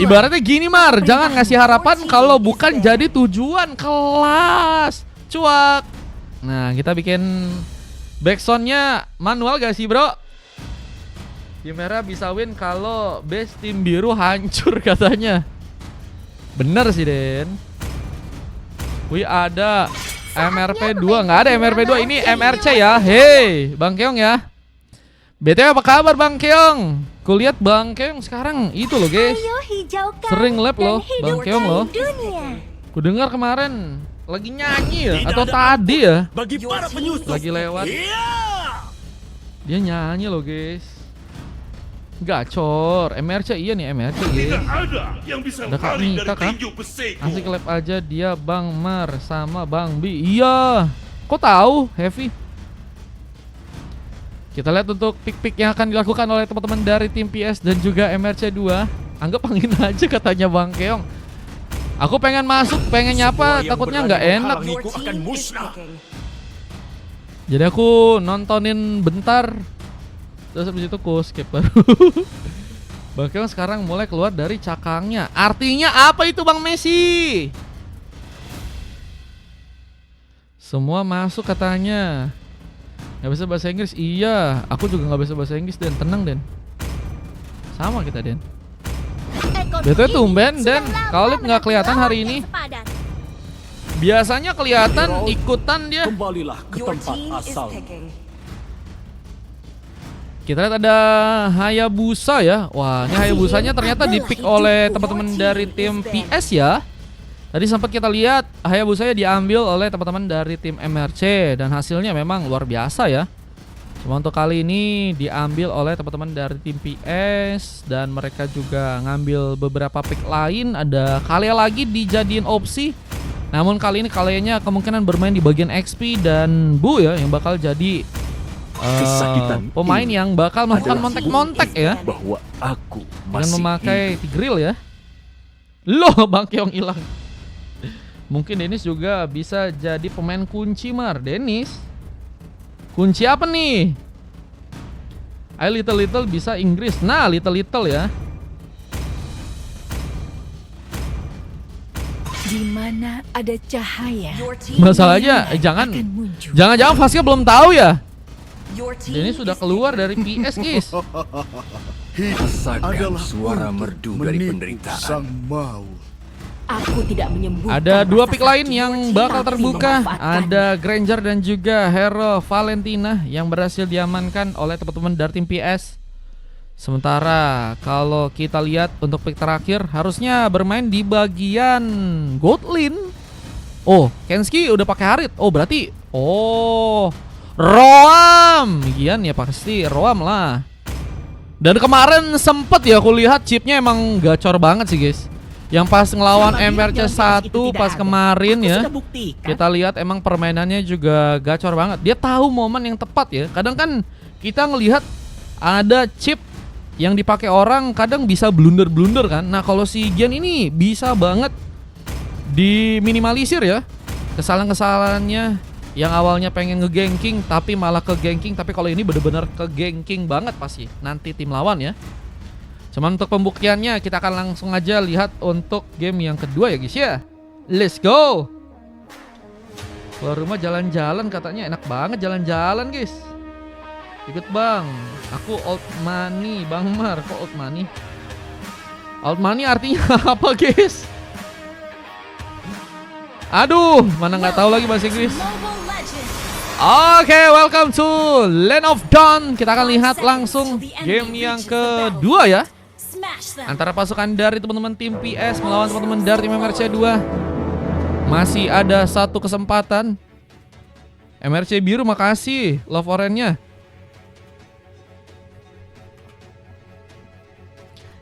Ibaratnya gini Mar, jangan ngasih harapan kalau bukan jadi tujuan kelas. Cuak. Nah, kita bikin backsoundnya manual gak sih bro? Tim merah bisa win kalau base tim biru hancur katanya. Bener sih Den. Wih ada MRP 2, nggak ada MRP 2, ini MRC ya. Hey Bang Keong ya. BTW apa kabar Bang Keong? Kulihat Bang Keong sekarang itu loh guys, sering lab loh Bang Keong loh. Ku dengar kemarin lagi nyanyi ya, atau tadi ya lagi lewat. Dia nyanyi loh guys. Gacor, MRC iya nih MRC guys. Ada Kak Mika kan? Asik lab aja dia Bang Mar sama Bang Bi. Iya. Kok tahu Heavy? Kita lihat untuk pick-pick yang akan dilakukan oleh teman-teman dari tim PS dan juga MRC 2. Anggap angin aja katanya Bang Keong. Aku pengen masuk, pengen nyapa, takutnya nggak enak. Jadi aku nontonin bentar, terus habis itu aku skip baru. Bang Keong sekarang mulai keluar dari cakangnya. Artinya apa itu Bang Messi? Semua masuk katanya. Gak bisa bahasa Inggris? Iya, aku juga gak bisa bahasa Inggris Den, tenang Den. Sama kita Den. Betul tumben Den, Kalib gak kelihatan hari ini. Biasanya kelihatan ikutan dia. Kembalilah ke tempat asal. Kita lihat ada Hayabusa ya. Wah ini Hayabusanya ternyata di-pick oleh teman-teman dari tim PS ya. Tadi sempat kita lihat Hayabusanya diambil oleh teman-teman dari tim MRC dan hasilnya memang luar biasa ya. Cuma untuk kali ini diambil oleh teman-teman dari tim PS dan mereka juga ngambil beberapa pick lain. Ada Kalia lagi dijadiin opsi. Namun kali ini Kalianya kemungkinan bermain di bagian XP dan Bu ya yang bakal jadi pemain yang bakal melakukan montek-montek ya. Bahwa aku dengan memakai Tigreal ya. Loh Bang Keong hilang. Mungkin Dennis juga bisa jadi pemain kunci Mar. Dennis kunci apa nih? Ayo little bisa Inggris. Nah little ya. Di mana ada cahaya. Masalahnya jangan Fasya belum tahu ya. Dennis sudah keluar dari PS guys. Rasakan suara merdu dari penderitaan. Sang maut. Aku tidak menyembuhkan. Ada dua pick lain yang bakal terbuka. Ada Granger dan juga Hero Valentina yang berhasil diamankan oleh teman-teman dari tim PS. Sementara kalau kita lihat untuk pick terakhir harusnya bermain di bagian Godlin. Oh, Kenski udah pakai Harit. Oh, berarti Roam. Gian ya pasti Roam lah. Dan kemarin sempet ya aku lihat chipnya emang gacor banget sih guys. Yang pas ngelawan MRC 1 pas kemarin ya, kita lihat emang permainannya juga gacor banget. Dia tahu momen yang tepat ya. Kadang kan kita ngelihat ada chip yang dipakai orang kadang bisa blunder kan. Nah kalau si Gian ini bisa banget diminimalisir ya kesalahan-kesalahannya yang awalnya pengen nge-ganking tapi malah ke-ganking. Tapi kalau ini bener-bener ke-ganking banget pasti nanti tim lawan ya. Cuman untuk pembuktiannya kita akan langsung aja lihat untuk game yang kedua ya guys ya. Let's go. Keluar rumah jalan-jalan katanya, enak banget jalan-jalan guys. Ikut bang, aku old money Bang Mar. Kok old money? Old money artinya apa guys? Aduh, mana nggak tahu lagi bahasa Inggris. Oke, welcome to Land of Dawn. Kita akan lihat langsung game yang kedua ya, antara pasukan dari teman-teman tim PS melawan teman-teman dari tim MRC 2. Masih ada satu kesempatan. MRC biru makasih love orange-nya.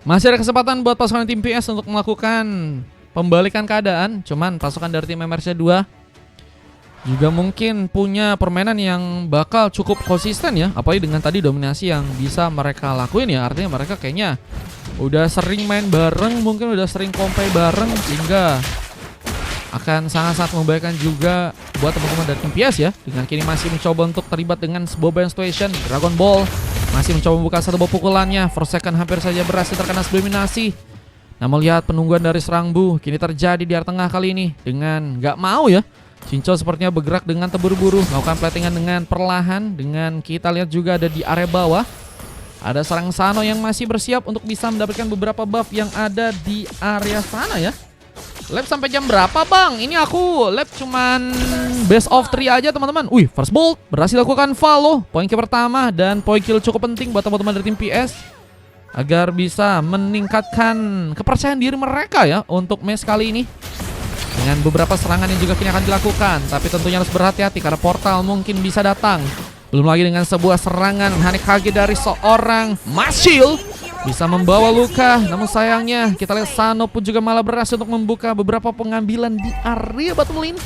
Masih ada kesempatan buat pasukan tim PS untuk melakukan pembalikan keadaan. Cuman pasukan dari tim MRC 2 juga mungkin punya permainan yang bakal cukup konsisten ya. Apalagi dengan tadi dominasi yang bisa mereka lakuin ya. Artinya mereka kayaknya udah sering main bareng, mungkin udah sering compay bareng, sehingga akan sangat-sangat membahayakan juga buat teman-teman dari tim PS ya. Dengan kini masih mencoba untuk terlibat dengan sebuah band situation. Dragon Ball masih mencoba membuka satu buah pukulannya. First second hampir saja berhasil terkena eliminasi. Namun lihat penungguan dari serang Bu kini terjadi di area tengah kali ini. Dengan nggak mau ya, Chincho sepertinya bergerak dengan terburu-buru, melakukan platingan dengan perlahan. Dengan kita lihat juga ada di area bawah, ada serang Sano yang masih bersiap untuk bisa mendapatkan beberapa buff yang ada di area sana ya. Lab sampai jam berapa bang? Ini aku lab cuman best of 3 aja teman-teman. Wih, first bolt berhasil lakukan follow. Poin kill pertama dan poin kill cukup penting buat teman-teman dari tim PS agar bisa meningkatkan kepercayaan diri mereka ya untuk match kali ini. Dengan beberapa serangan yang juga kini akan dilakukan, tapi tentunya harus berhati-hati karena portal mungkin bisa datang. Belum lagi dengan sebuah serangan Hanekage dari seorang Mashield bisa membawa luka. Namun sayangnya kita lihat Sano pun juga malah berhasil untuk membuka beberapa pengambilan di area bottom lane.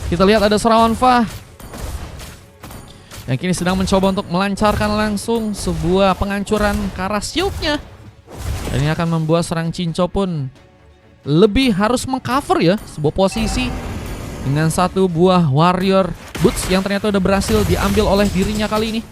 Kita lihat ada serangan Fa yang kini sedang mencoba untuk melancarkan langsung sebuah penghancuran ke arah shieldnya. Dan ini akan membuat serang Chincho pun lebih harus mengcover ya sebuah posisi dengan satu buah warrior boots yang ternyata udah berhasil diambil oleh dirinya kali ini.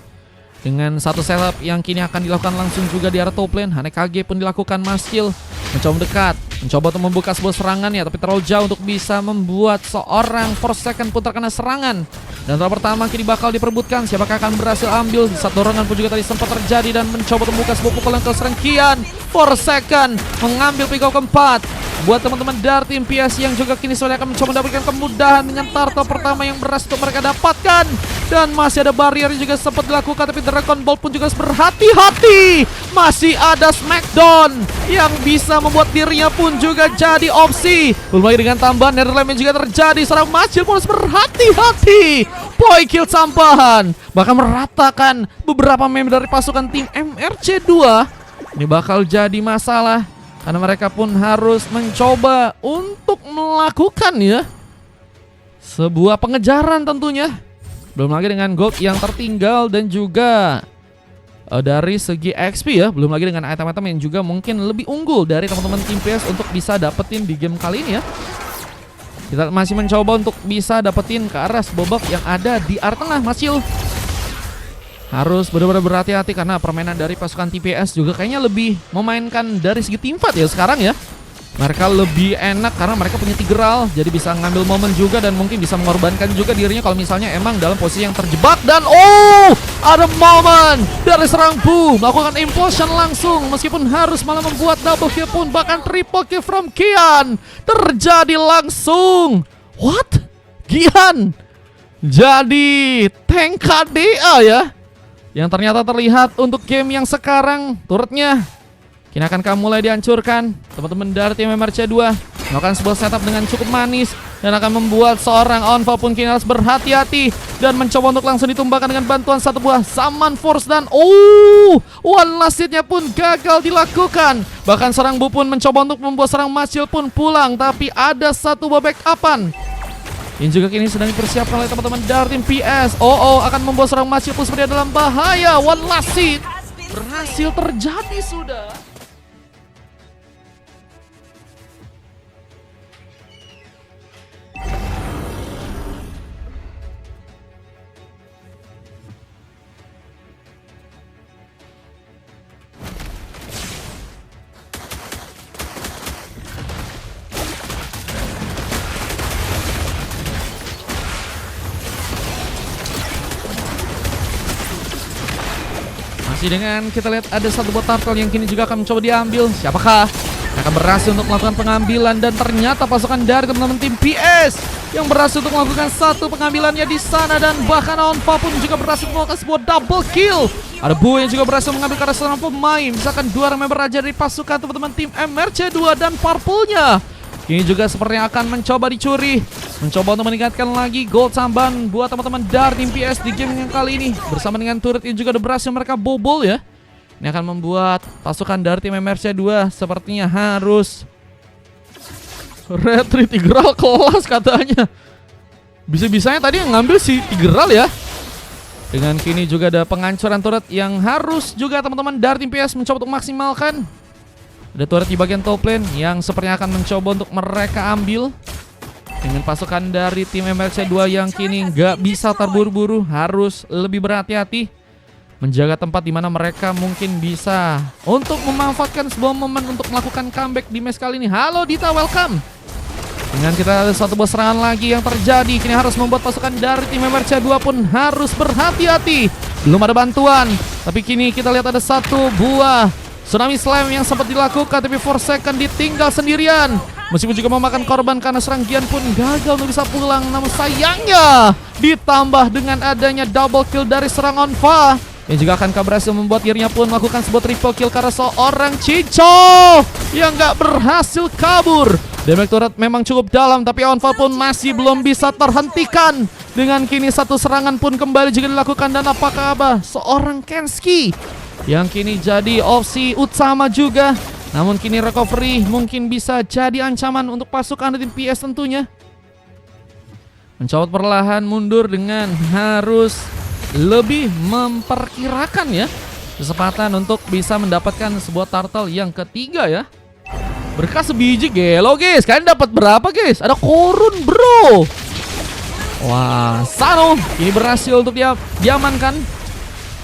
Dengan satu setup yang kini akan dilakukan langsung juga di area top lane, Hanekage pun dilakukan Mashield mencoba mendekat, mencoba untuk membuka sebuah serangan ya, tapi terlalu jauh untuk bisa membuat seorang Forsaken pun terkena serangan. Dan round pertama kini bakal diperebutkan, siapakah akan berhasil ambil. Saat dorongan pun juga tadi sempat terjadi dan mencoba untuk membuka sebuah pukulan ke serang Kian. Forsaken mengambil pick keempat buat teman-teman dari tim PS yang juga kini sudah akan mencoba mendapatkan kemudahan dengan turtle pertama yang berhasil untuk mereka dapatkan. Dan masih ada barrier yang juga sempat dilakukan, tapi Dragon Ball pun juga harus berhati-hati. Masih ada Smackdown yang bisa membuat dirinya pun juga jadi opsi. Belum lagi dengan tambahan Netherlands yang juga terjadi. Seorang Mashield pun harus berhati-hati. Point kill tambahan bahkan meratakan beberapa member dari pasukan tim MRC2. Ini bakal jadi masalah karena mereka pun harus mencoba untuk melakukan ya sebuah pengejaran tentunya. Belum lagi dengan gold yang tertinggal dan juga dari segi XP ya. Belum lagi dengan item-item yang juga mungkin lebih unggul dari teman-teman tim PS untuk bisa dapetin di game kali ini ya. Kita masih mencoba untuk bisa dapetin ke arah sebuah buff yang ada di area tengah. Mashield harus benar-benar berhati-hati karena permainan dari pasukan TPS juga kayaknya lebih memainkan dari segi team fight ya sekarang ya. Mereka lebih enak karena mereka punya Tigreal, jadi bisa ngambil momen juga dan mungkin bisa mengorbankan juga dirinya kalau misalnya emang dalam posisi yang terjebak. Dan ada momen dari serang Bu melakukan implosion langsung meskipun harus malah membuat double kill pun bahkan triple kill from Kian terjadi langsung. What? Gian jadi tank KDA ya, yang ternyata terlihat untuk game yang sekarang turretnya kini akan mulai dihancurkan. Teman-teman dari tim MRC2 melakukan sebuah setup dengan cukup manis dan akan membuat seorang Onva pun kini harus berhati-hati dan mencoba untuk langsung ditumbangkan dengan bantuan satu buah Summon Force. Dan one last hit-nya pun gagal dilakukan. Bahkan serang Bu pun mencoba untuk membuat serang Mashield pun pulang, tapi ada satu buah backupan yang juga kini sedang dipersiapkan oleh teman-teman dari tim PS. Akan membuat serang Mashield pun sebenarnya dalam bahaya. One last hit berhasil terjadi sudah. Dengan kita lihat ada satu buah turtle yang kini juga akan mencoba diambil. Siapakah yang akan berhasil untuk melakukan pengambilan? Dan ternyata pasukan dari teman-teman tim PS yang berhasil untuk melakukan satu pengambilannya di sana. Dan bahkan Onva pun juga berhasil melakukan sebuah double kill. Ada Bu yang juga berhasil mengambil karena seorang pemain. Misalkan dua member raja dari pasukan teman-teman tim MRC2 dan Purple-nya ini juga sepertinya akan mencoba dicuri, mencoba untuk meningkatkan lagi gold tambahan buat teman-teman dari tim PS di game yang kali ini. Bersama dengan turret ini juga ada berhasil mereka bobol ya. Ini akan membuat pasukan dari tim MRC2 sepertinya harus retreat Tigreal kelas katanya. Bisa-bisanya tadi yang ngambil si Tigreal ya. Dengan kini juga ada penghancuran turret yang harus juga teman-teman dari tim PS mencoba untuk maksimalkan. Ada turret di bagian top lane yang sepertinya akan mencoba untuk mereka ambil. Dengan pasukan dari tim MRC2 yang kini nggak bisa terburu-buru, harus lebih berhati-hati. menjaga tempat di mana mereka mungkin bisa untuk memanfaatkan sebuah momen untuk melakukan comeback di match kali ini. Halo Dita, welcome. Dengan kita ada satu buah serangan lagi yang terjadi, kini harus membuat pasukan dari tim MRC2 pun harus berhati-hati. Belum ada bantuan, tapi kini kita lihat ada satu buah Tsunami Slam yang sempat dilakukan, tapi Forsaken ditinggal sendirian. Meskipun juga memakan korban karena Seranggian pun gagal untuk bisa pulang. Namun sayangnya ditambah dengan adanya double kill dari serang Onfa, yang juga akan berhasil membuat dirinya pun melakukan sebuah triple kill karena seorang Cinco yang gak berhasil kabur. Damage turret memang cukup dalam, tapi Onfa pun masih belum bisa terhentikan. Dengan kini satu serangan pun kembali juga dilakukan, dan apa kabar seorang Kenski yang kini jadi opsi utama juga. Namun kini recovery mungkin bisa jadi ancaman untuk pasukan tim PS tentunya. Mencoba perlahan mundur dengan harus lebih memperkirakan ya kesempatan untuk bisa mendapatkan sebuah turtle yang ketiga ya. Berkah sebiji gelo guys. Kalian dapat berapa guys? Ada korun bro. Wah, Sano ini berhasil untuk dia diamankan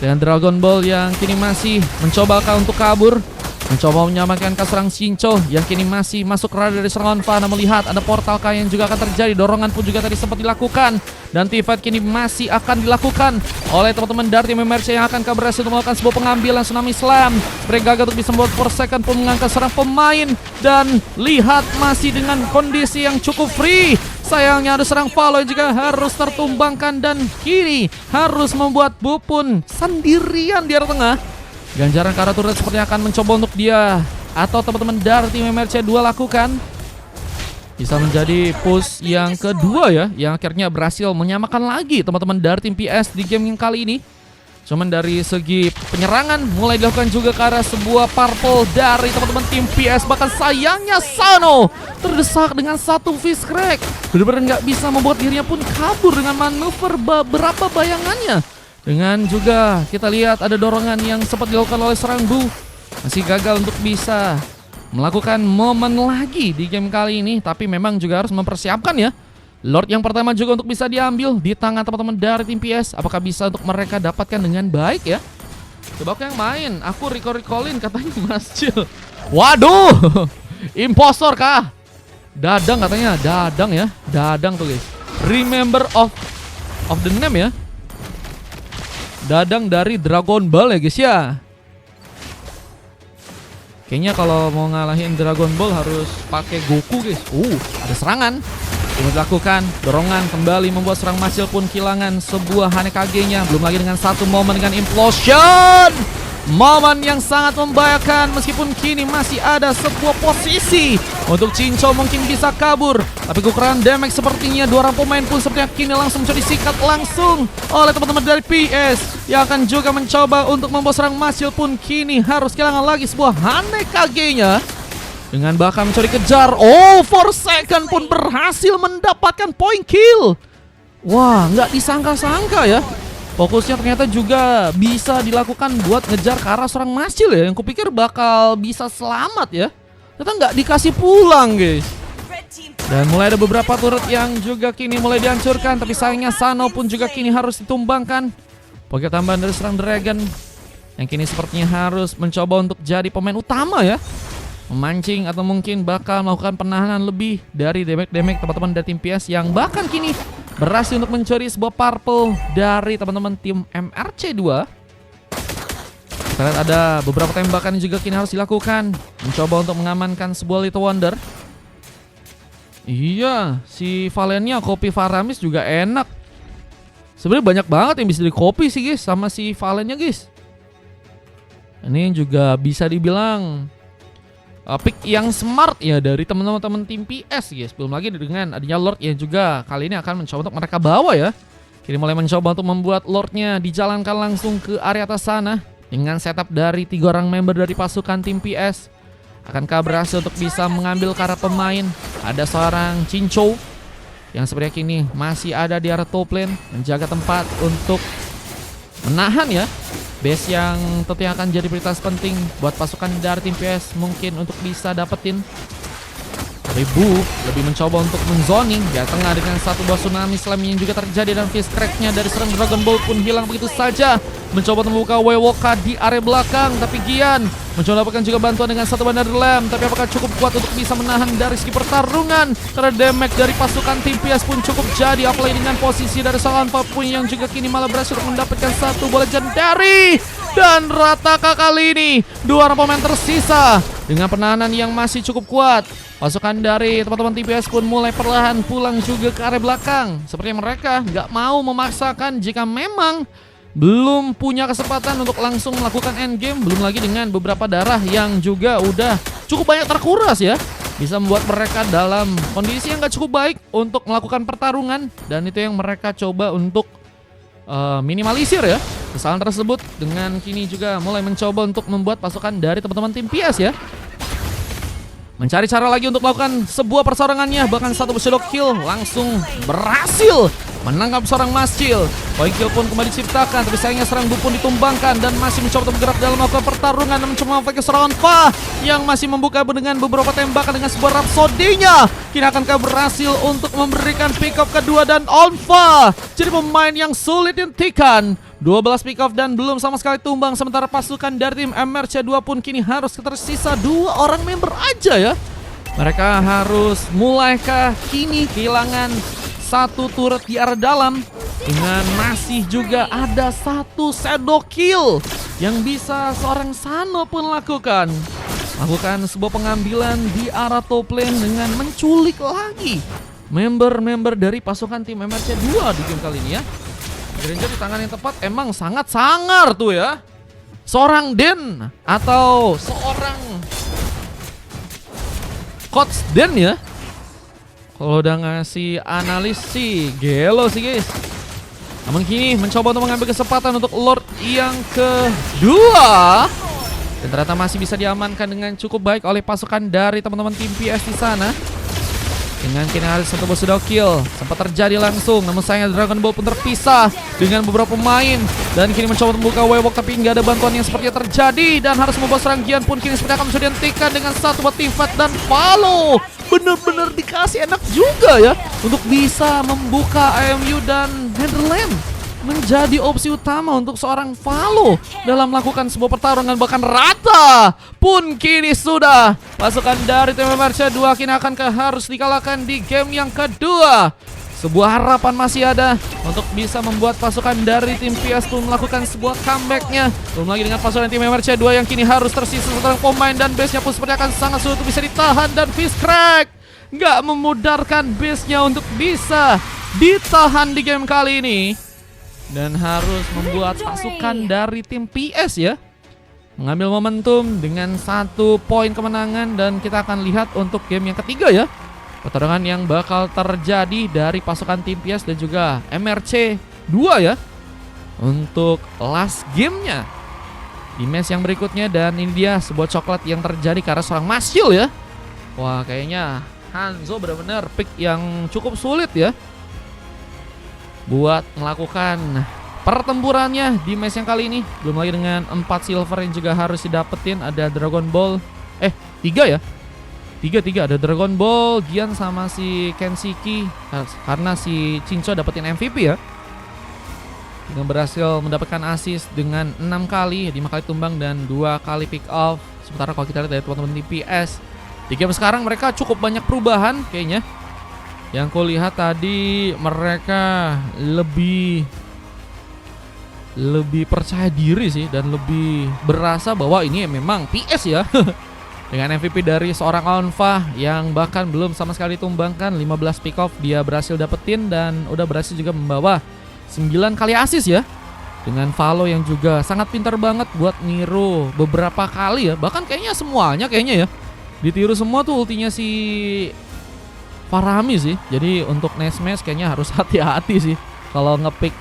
dengan Dragon Ball yang kini masih mencoba untuk kabur. Mencoba menyamakan ke serang Shincho yang kini masih masuk radar dari serangan Onfa. Namun melihat ada portal K yang juga akan terjadi. Dorongan pun juga tadi sempat dilakukan, dan T-Fight kini masih akan dilakukan oleh teman-teman dari tim MRC yang akan berhasil untuk melakukan sebuah pengambilan Tsunami Slam. Mereka gagal untuk bisa membuat Forsaken pun mengangkat serang pemain, dan lihat masih dengan kondisi yang cukup free. Sayangnya ada serang Valo yang juga harus tertumbangkan, dan kini harus membuat Bupun sendirian di area tengah. Ganjaran Kara turret sepertinya akan mencoba untuk dia atau teman-teman dari tim MRC2 lakukan. Bisa menjadi push yang kedua ya, yang akhirnya berhasil menyamakan lagi teman-teman dari tim PS di game yang kali ini. Cuman dari segi penyerangan mulai dilakukan juga ke arah sebuah purple dari teman-teman tim PS. Bahkan sayangnya Sano terdesak dengan satu fish crack. Benar-benar nggak bisa membuat dirinya pun kabur dengan manuver beberapa bayangannya. Dengan juga kita lihat ada dorongan yang sempat dilakukan oleh serang Bu. Masih gagal untuk bisa melakukan momen lagi di game kali ini. Tapi memang juga harus mempersiapkan ya. Lord yang pertama juga untuk bisa diambil di tangan teman-teman dari tim PS. Apakah bisa untuk mereka dapatkan dengan baik ya? Coba aku yang main. Aku recall-recallin katanya Mas Cil. Waduh. Impostor kah? Dadang katanya. Dadang ya. Dadang tuh guys. Remember of the name ya. Dadang dari Dragon Ball ya guys ya. Kayaknya kalau mau ngalahin Dragon Ball harus pakai Goku guys. Ada serangan yang dilakukan. Dorongan kembali membuat serang Masil pun kehilangan sebuah Hanekage-nya. Belum lagi dengan satu momen dengan implosion. Momen yang sangat membahayakan, meskipun kini masih ada sebuah posisi untuk Cinco mungkin bisa kabur. Tapi kekurangan damage sepertinya dua orang pemain pun sepertinya kini langsung menjadi sikat langsung oleh teman-teman dari PS. Yang akan juga mencoba untuk membawa serang Masil pun kini harus kehilangan lagi sebuah Hanekage-nya. Dengan bahkan mencuri kejar. Forsaken pun berhasil mendapatkan point kill. Wah, nggak disangka-sangka ya. Fokusnya ternyata juga bisa dilakukan buat ngejar ke arah serang Masil ya. Yang kupikir bakal bisa selamat ya. Ternyata nggak dikasih pulang guys. Dan mulai ada beberapa turret yang juga kini mulai dihancurkan. Tapi sayangnya Sano pun juga kini harus ditumbangkan. Pocket tambahan dari serang Dragon yang kini sepertinya harus mencoba untuk jadi pemain utama ya. Memancing atau mungkin bakal melakukan penahanan lebih dari damage teman-teman dari tim PS. Yang bahkan kini berhasil untuk mencuri sebuah purple dari teman-teman tim MRC2. Kita lihat ada beberapa tembakan yang juga kini harus dilakukan. Mencoba untuk mengamankan sebuah Little Wonder. Iya, si Valennya kopi Faramis juga enak. Sebenarnya banyak banget yang bisa di copy sih guys sama si Valennya guys. Ini juga bisa dibilang pick yang smart ya dari teman-teman tim PS guys. Belum lagi dengan adanya Lord yang juga kali ini akan mencoba untuk mereka bawa ya. Kini mulai mencoba untuk membuat Lordnya dijalankan langsung ke area atas sana. Dengan setup dari 3 orang member dari pasukan tim PS. Akankah berhasil untuk bisa mengambil ke arah pemain? Ada seorang Cinco yang sebenarnya kini masih ada di area top lane, menjaga tempat untuk menahan ya base yang tentunya akan jadi prioritas penting buat pasukan dari tim PS mungkin untuk bisa dapetin. Ribu lebih mencoba untuk menzoning di tengah dengan satu buah Tsunami Slam yang juga terjadi, dan fish crack-nya dari serang Dragon Ball pun hilang begitu saja. mencoba membuka Wewoka di area belakang, tapi Gian mencoba mendapatkan juga bantuan dengan satu bandar lem, tapi apakah cukup kuat untuk bisa menahan dari segi pertarungan? Karena damage dari pasukan tim PS pun cukup jadi, apalagi dengan posisi dari seorang Papun yang juga kini malah berhasil mendapatkan satu bola legendary. Dan Rataka kali ini dua orang pemain tersisa dengan penahanan yang masih cukup kuat. Pasukan dari teman-teman TPS pun mulai perlahan pulang juga ke area belakang. Seperti mereka nggak mau memaksakan jika memang belum punya kesempatan untuk langsung melakukan endgame. Belum lagi dengan beberapa darah yang juga udah cukup banyak terkuras ya, bisa membuat mereka dalam kondisi yang nggak cukup baik untuk melakukan pertarungan. Dan itu yang mereka coba untuk minimalisir ya kesalahan tersebut, dengan kini juga mulai mencoba untuk membuat pasukan dari teman-teman tim PS ya mencari cara lagi untuk melakukan sebuah persarangannya. Bahkan satu shadow kill langsung berhasil menangkap seorang Mascil. Point kill pun kembali diciptakan, tapi sayangnya serang Bu pun ditumbangkan dan masih mencoba untuk bergerak dalam melakukan pertarungan, dan mencoba memfaker serangan Fa yang masih membuka dengan beberapa tembakan dengan sebuah rapsodinya. Kini akankah berhasil untuk memberikan pick up kedua, dan Onfa jadi pemain yang sulit dihentikan. 12 pick off dan belum sama sekali tumbang, sementara pasukan dari tim MRC2 pun kini harus tersisa 2 orang member aja ya. Mereka harus mulaikah kini kehilangan satu turret di arah dalam, dengan masih juga ada satu shadow kill yang bisa seorang Sano pun lakukan sebuah pengambilan di arah top lane dengan menculik lagi member-member dari pasukan tim MRC2 di game kali ini ya. Granger di tangan yang tepat emang sangat sangar tuh ya. Seorang Den atau seorang Coach Den ya, kalau udah ngasih analis sih gelo sih guys. Namun kini mencoba untuk mengambil kesempatan untuk Lord yang kedua, dan ternyata masih bisa diamankan dengan cukup baik oleh pasukan dari teman-teman tim PS di sana. Dengan kini harus satu boss sudah kill sempat terjadi langsung, namun sayangnya Dragon Ball pun terpisah dengan beberapa pemain, dan kini mencoba membuka Wewok tapi nggak ada bantuan yang sepertinya terjadi, dan harus membawa serang Gian pun kini seperti akan bisa dihentikan dengan satu buat team fight, dan follow bener-bener dikasih enak juga ya untuk bisa membuka AMU, dan Netherlands menjadi opsi utama untuk seorang Valo dalam melakukan sebuah pertarungan. Bahkan rata pun kini sudah pasukan dari tim MRC2 kini akankah harus dikalahkan di game yang kedua. Sebuah harapan masih ada untuk bisa membuat pasukan dari tim PS pun melakukan sebuah comebacknya. Belum lagi dengan pasukan tim MRC2 yang kini harus tersisa seorang pemain, dan base-nya pun seperti akan sangat sulit untuk bisa ditahan, dan Fishcrack nggak memudarkan base-nya untuk bisa ditahan di game kali ini, dan harus membuat pasukan dari tim PS ya mengambil momentum dengan 1 poin kemenangan. Dan kita akan lihat untuk game yang ketiga ya, pertarungan yang bakal terjadi dari pasukan tim PS dan juga MRC2 ya untuk last gamenya di match yang berikutnya. Dan ini dia sebuah coklat yang terjadi karena seorang Mascil ya. Wah, kayaknya Hanzo benar-benar pick yang cukup sulit ya buat melakukan pertempurannya di match yang kali ini. Belum lagi dengan 4 silver yang juga harus didapetin. Ada Dragon Ball 3 ya, 3 ada Dragon Ball, Gian sama si Kenshiki, karena si Chincho dapetin MVP ya, dengan berhasil mendapatkan assist dengan 6 kali, 5 kali tumbang dan 2 kali pick off. Sementara kalau kita lihat dari teman-teman TPS di game sekarang, mereka cukup banyak perubahan kayaknya. Yang aku lihat tadi mereka lebih percaya diri sih, dan lebih berasa bahwa ini memang PS ya. Dengan MVP dari seorang Onfa yang bahkan belum sama sekali tumbangkan, 15 pick off dia berhasil dapetin, dan udah berhasil juga membawa 9 kali assist ya. Dengan Valo yang juga sangat pintar banget buat niru beberapa kali ya, bahkan kayaknya semuanya kayaknya ya ditiru semua tuh ultinya si Faramis sih. Jadi untuk next match kayaknya harus hati-hati sih kalau ngepick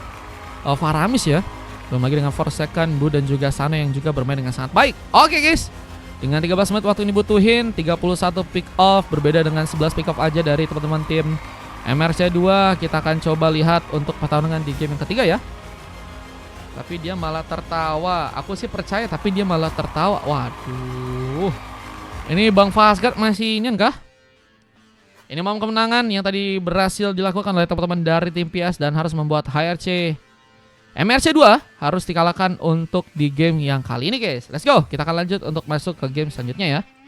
Faramis ya. Belum lagi dengan Forsaken, Bu dan juga Sano yang juga bermain dengan sangat baik. Oke guys, dengan 13 menit waktu ini butuhin 31 pick off, berbeda dengan 11 pick off aja dari teman-teman tim MRC2. Kita akan coba lihat untuk pertarungan di game yang ketiga ya. Tapi dia malah tertawa. Aku sih percaya tapi dia malah tertawa. Waduh, ini Bang Fasgard masih ini kah? Ini momen kemenangan yang tadi berhasil dilakukan oleh teman-teman dari tim PS, dan harus membuat HRC MRC 2 harus dikalahkan untuk di game yang kali ini guys. Let's go. Kita akan lanjut untuk masuk ke game selanjutnya ya.